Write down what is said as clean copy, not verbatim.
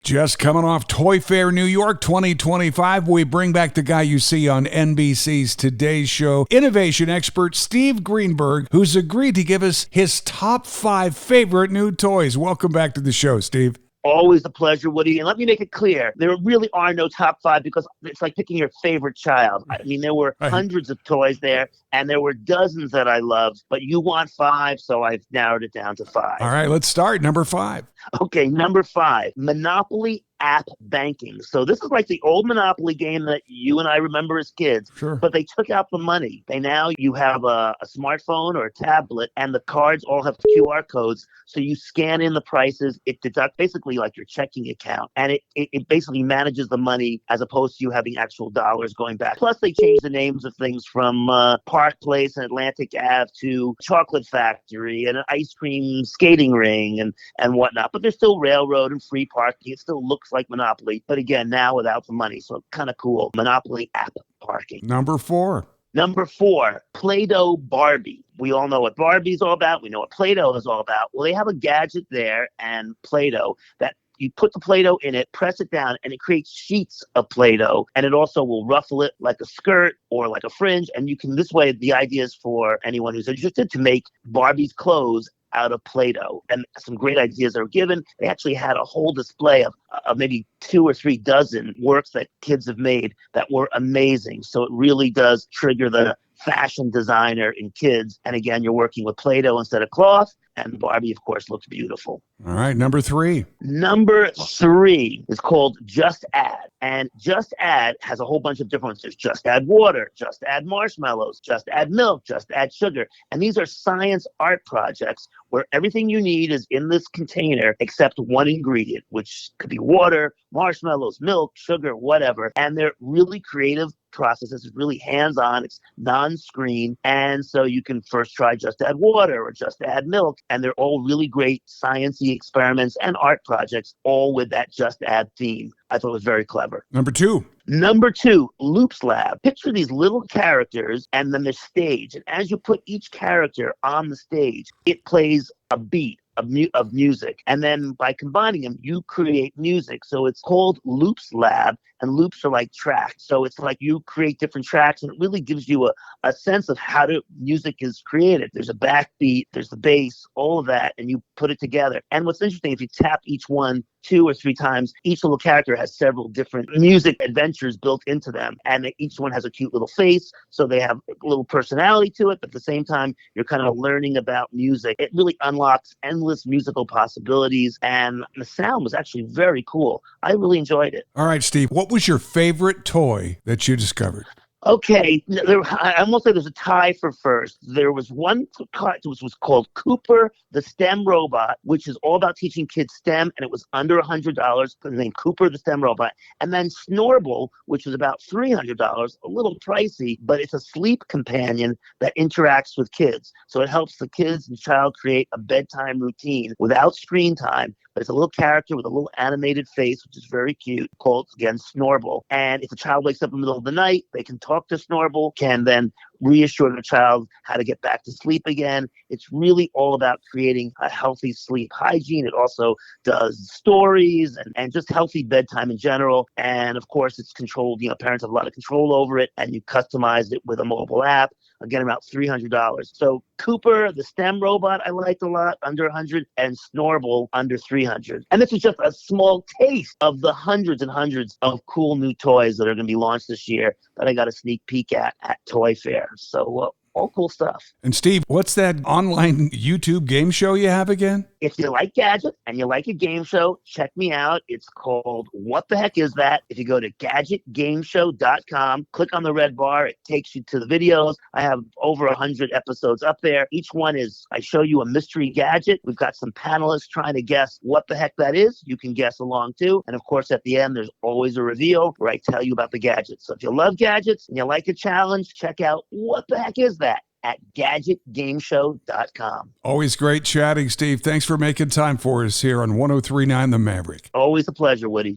Just coming off Toy Fair New York 2025, we bring back the guy you see on NBC's Today's Show, innovation expert Steve Greenberg, who's agreed to give us his top 5 favorite new toys. Welcome back to the show, Steve. Always a pleasure, Woody. And let me make it clear, there really are no top 5 because it's like picking your favorite child. I mean, there were hundreds of toys there, and there were dozens that I loved, but you want 5, so I've narrowed it down to 5. All right, let's start. Number 5. Okay, number 5, Monopoly app banking. So this is like the old Monopoly game that you and I remember as kids, but they took out the money. You have a smartphone or a tablet, and the cards all have QR codes. So you scan in the prices, it deducts basically like your checking account, and it basically manages the money as opposed to you having actual dollars going back. Plus they changed the names of things from Park Place and Atlantic Ave to Chocolate Factory and an ice cream skating ring and whatnot. But there's still railroad and free parking. It still looks like Monopoly, but again, now without the money. So kind of cool. Monopoly app parking. Number 4, Play-Doh Barbie. We all know what Barbie's all about. We know what Play-Doh is all about. Well, they have a gadget there and Play-Doh that you put the Play-Doh in it, press it down, and it creates sheets of Play-Doh. And it also will ruffle it like a skirt or like a fringe. And you can, this way, the idea is for anyone who's interested to make Barbie's clothes out of Play-Doh. And some great ideas are given. They actually had a whole display of maybe 2 or 3 dozen works that kids have made that were amazing. So it really does trigger the fashion designer in kids. And again, you're working with Play-Doh instead of cloth. And Barbie, of course, looks beautiful. All right, number 3. Number 3 is called Just Add. And Just Add has a whole bunch of different ones. There's Just Add Water, Just Add Marshmallows, Just Add Milk, Just Add Sugar. And these are science art projects where everything you need is in this container except one ingredient, which could be water, marshmallows, milk, sugar, whatever. And they're really creative processes. It's really hands-on. It's non-screen. And so you can first try Just Add Water or Just Add Milk. And they're all really great science-y experiments and art projects, all with that Just Add theme. I thought it was very clever. Number 2, Loops Lab. Picture these little characters and then the stage. And as you put each character on the stage, it plays a beat of music. And then by combining them, you create music. So it's called Loops Lab, and loops are like tracks. So it's like you create different tracks, and it really gives you a sense of how music is created. There's a backbeat, there's the bass, all of that, and you put it together. And what's interesting, if you tap each one 2 or 3 times, each little character has several different music adventures built into them. And each one has a cute little face, so they have a little personality to it, but at the same time, you're kind of learning about music. It really unlocks endless musical possibilities, and the sound was actually very cool. I really enjoyed it. All right, Steve, what was your favorite toy that you discovered? Okay, I almost say there's a tie for first. There was one which was called Cooper, the STEM robot, which is all about teaching kids STEM, and it was under $100. The name Cooper, the STEM robot. And then Snorble, which was about $300, a little pricey, but it's a sleep companion that interacts with kids. So it helps the kids and child create a bedtime routine without screen time. But it's a little character with a little animated face, which is very cute, called, again, Snorble. And if a child wakes up in the middle of the night, they can talk to Snorble, can then reassure the child how to get back to sleep again. It's really all about creating a healthy sleep hygiene. It also does stories and just healthy bedtime in general. And of course, it's controlled. Parents have a lot of control over it, and you customize it with a mobile app. Again, about $300. So Cooper, the STEM robot, I liked a lot, under $100, and Snorble, under $300. And this is just a small taste of the hundreds and hundreds of cool new toys that are going to be launched this year that I got a sneak peek at Toy Fair. So all cool stuff. And Steve, what's that online YouTube game show you have again? If you like gadgets and you like a game show, check me out. It's called What the Heck Is That? If you go to gadgetgameshow.com, click on the red bar, it takes you to the videos. I have over 100 episodes up there. Each one I show you a mystery gadget. We've got some panelists trying to guess what the heck that is. You can guess along too. And of course, at the end, there's always a reveal where I tell you about the gadget. So if you love gadgets and you like a challenge, check out What the Heck Is That? At gadgetgameshow.com. Always great chatting, Steve. Thanks for making time for us here on 103.9 The Maverick. Always a pleasure, Woody.